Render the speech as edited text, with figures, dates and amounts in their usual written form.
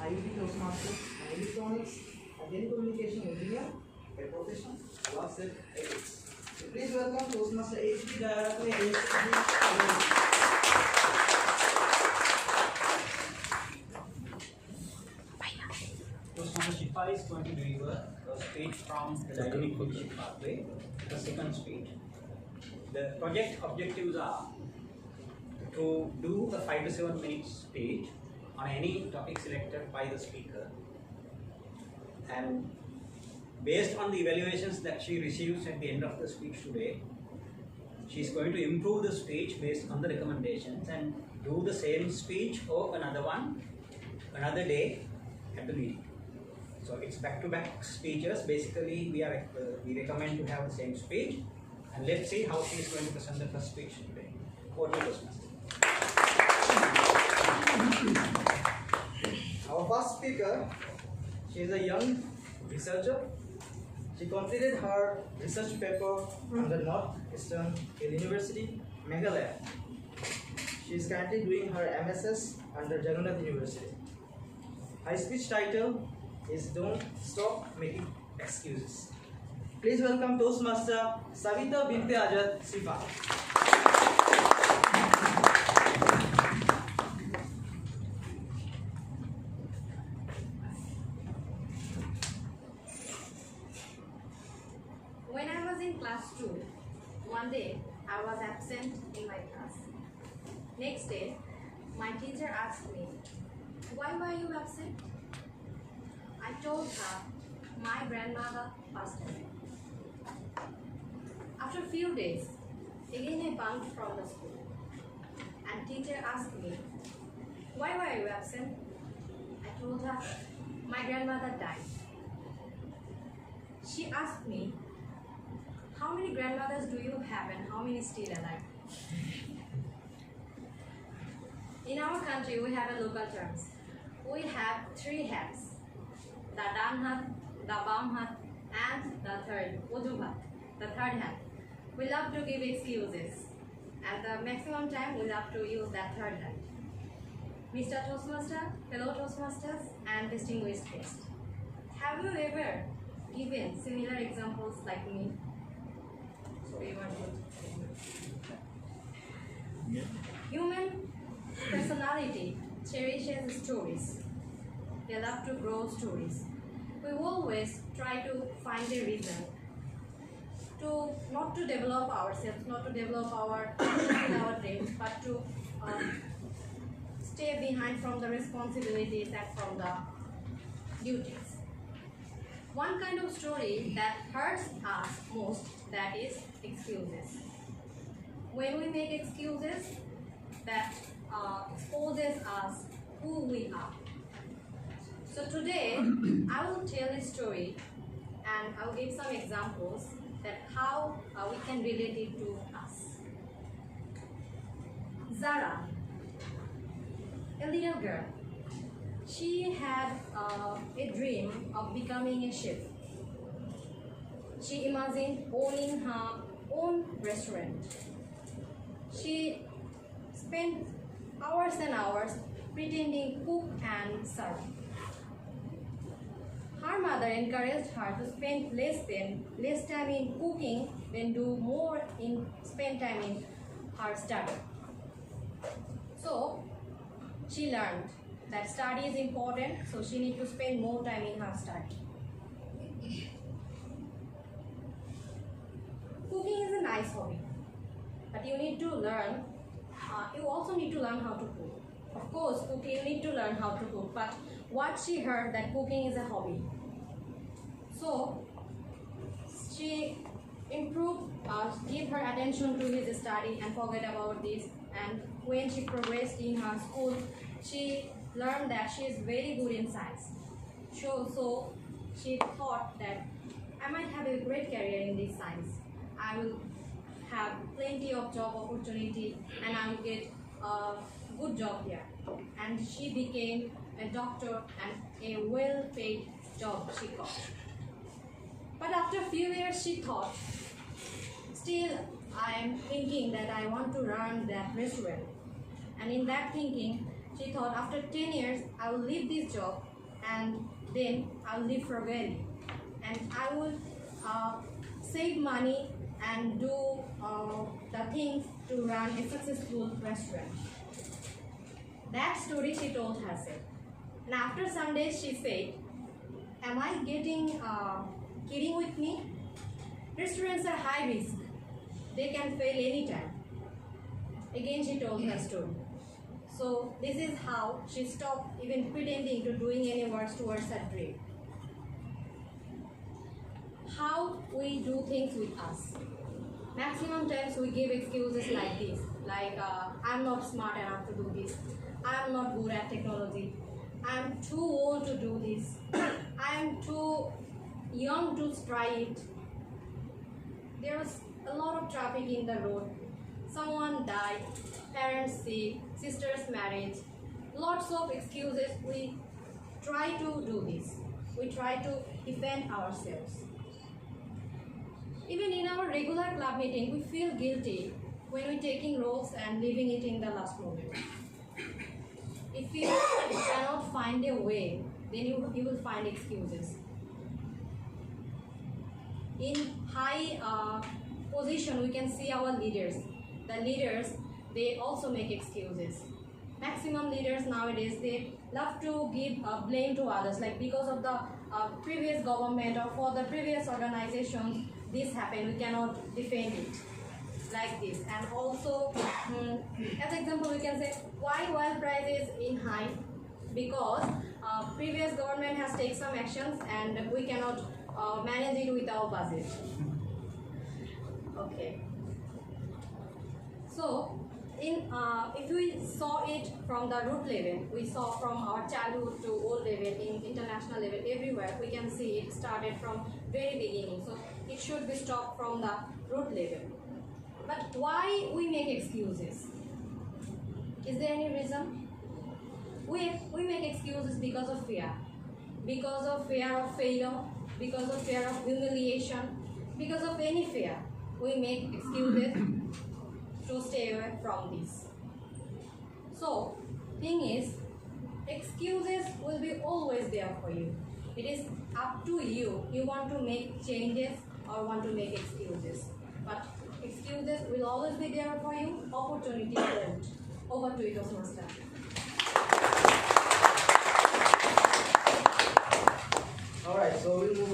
IUT Toastmaster, an electronics and telecommunication engineer by profession, loves it, ethics. So please welcome Toastmaster HD Director Toastmaster Shifa is going to deliver a speech from the dynamic leadership pathway, the second speech. The project objectives are to do a 5 to 7 minute speech on any topic selected by the speaker, and based on the evaluations that she receives at the end of the speech today, she is going to improve the speech based on the recommendations and do the same speech or another one another day at the meeting. So it's back-to-back speeches. Basically, we recommend to have the same speech, and let's see how she is going to present the first speech today. Over to Toastmaster. Our first speaker, she is a young researcher. She completed her research paper under Northeastern University, Meghalaya. She is currently doing her MSS under Jagannath University. Her speech title is Don't Stop Making Excuses. Please welcome Toastmaster Savita Binte Ajad Sifa. When I was in class 2, one day I was absent in my class. Next day, my teacher asked me, "Why were you absent?" I told her my grandmother passed away. After a few days, again I bunked from the school, and teacher asked me, "Why were you absent?" I told her my grandmother died. She asked me, "How many grandmothers do you have and how many still alive?" In our country, we have a local terms. We have 3 hats: the dan hat, the bam hat, and the third, udu hat, the third hat. We love to give excuses. At the maximum time, we love to use that third hat. Mr. Toastmaster, fellow Toastmasters, and distinguished guests, have you ever given similar examples like me? So you want to. Human personality cherishes stories. They love to grow stories. We always try to find a reason not to develop ourselves, not to develop our dreams, but to stay behind from the responsibilities and from the duties. One kind of story that hurts us most, that is excuses. When we make excuses, that exposes us who we are. So today, I will tell a story and I will give some examples that how we can relate it to us. Zara, a little girl, she had a dream of becoming a chef. She imagined owning her own restaurant. She spent hours and hours pretending cook and serve. Her mother encouraged her to spend less time in cooking than do more in spend time in her study. So she learned that study is important, so she needs to spend more time in her study. Cooking is a nice hobby, but you need to learn. You also need to learn how to cook. Of course, cooking, you need to learn how to cook, but what she heard that cooking is a hobby. So she improved, give her attention to his study and forget about this. And when she progressed in her school, she learned that she is very good in science. So she thought that I might have a great career in this science. I will have plenty of job opportunity and I will get a good job here. And she became a doctor and a well-paid job she got. But after a few years she thought, still I am thinking that I want to run that restaurant. And in that thinking, she thought after 10 years I will leave this job and then I'll live frugally, and I will save money and do the things to run a successful restaurant. That story she told herself. And after some days she said, am I getting kidding with me? Restaurants are high risk. They can fail anytime. Again she told her story. So this is how she stopped even pretending to doing any works towards her dream. How we do things with us. Maximum times we give excuses like this, like I'm not smart enough to do this, I'm not good at technology, I'm too old to do this, I'm too young to try it. There's a lot of traffic in the road, someone died, parents sick, sister's marriage, lots of excuses. We try to do this, we try to defend ourselves. Even in our regular club meeting, we feel guilty when we're taking roles and leaving it in the last moment. If you cannot find a way, then you will find excuses. In high position, we can see our leaders. The leaders, they also make excuses. Maximum leaders nowadays, they love to give blame to others, like because of the previous government or for the previous organizations, this happened, we cannot defend it, like this. And also, as example, we can say why oil price is in high, because previous government has taken some actions and we cannot manage it with our budget. Okay. So, if we saw it from the root level, we saw from our childhood to old level, in international level, everywhere, we can see it started from very beginning. So, it should be stopped from the root level. But why we make excuses? Is there any reason? We make excuses because of fear. Because of fear of failure, because of fear of humiliation, because of any fear. We make excuses to stay away from this. So, thing is, excuses will be always there for you. It is up to you. You want to make changes or want to make excuses. But excuses will always be there for you. Opportunity won't. Over to you, Toastmaster. Alright, so we'll move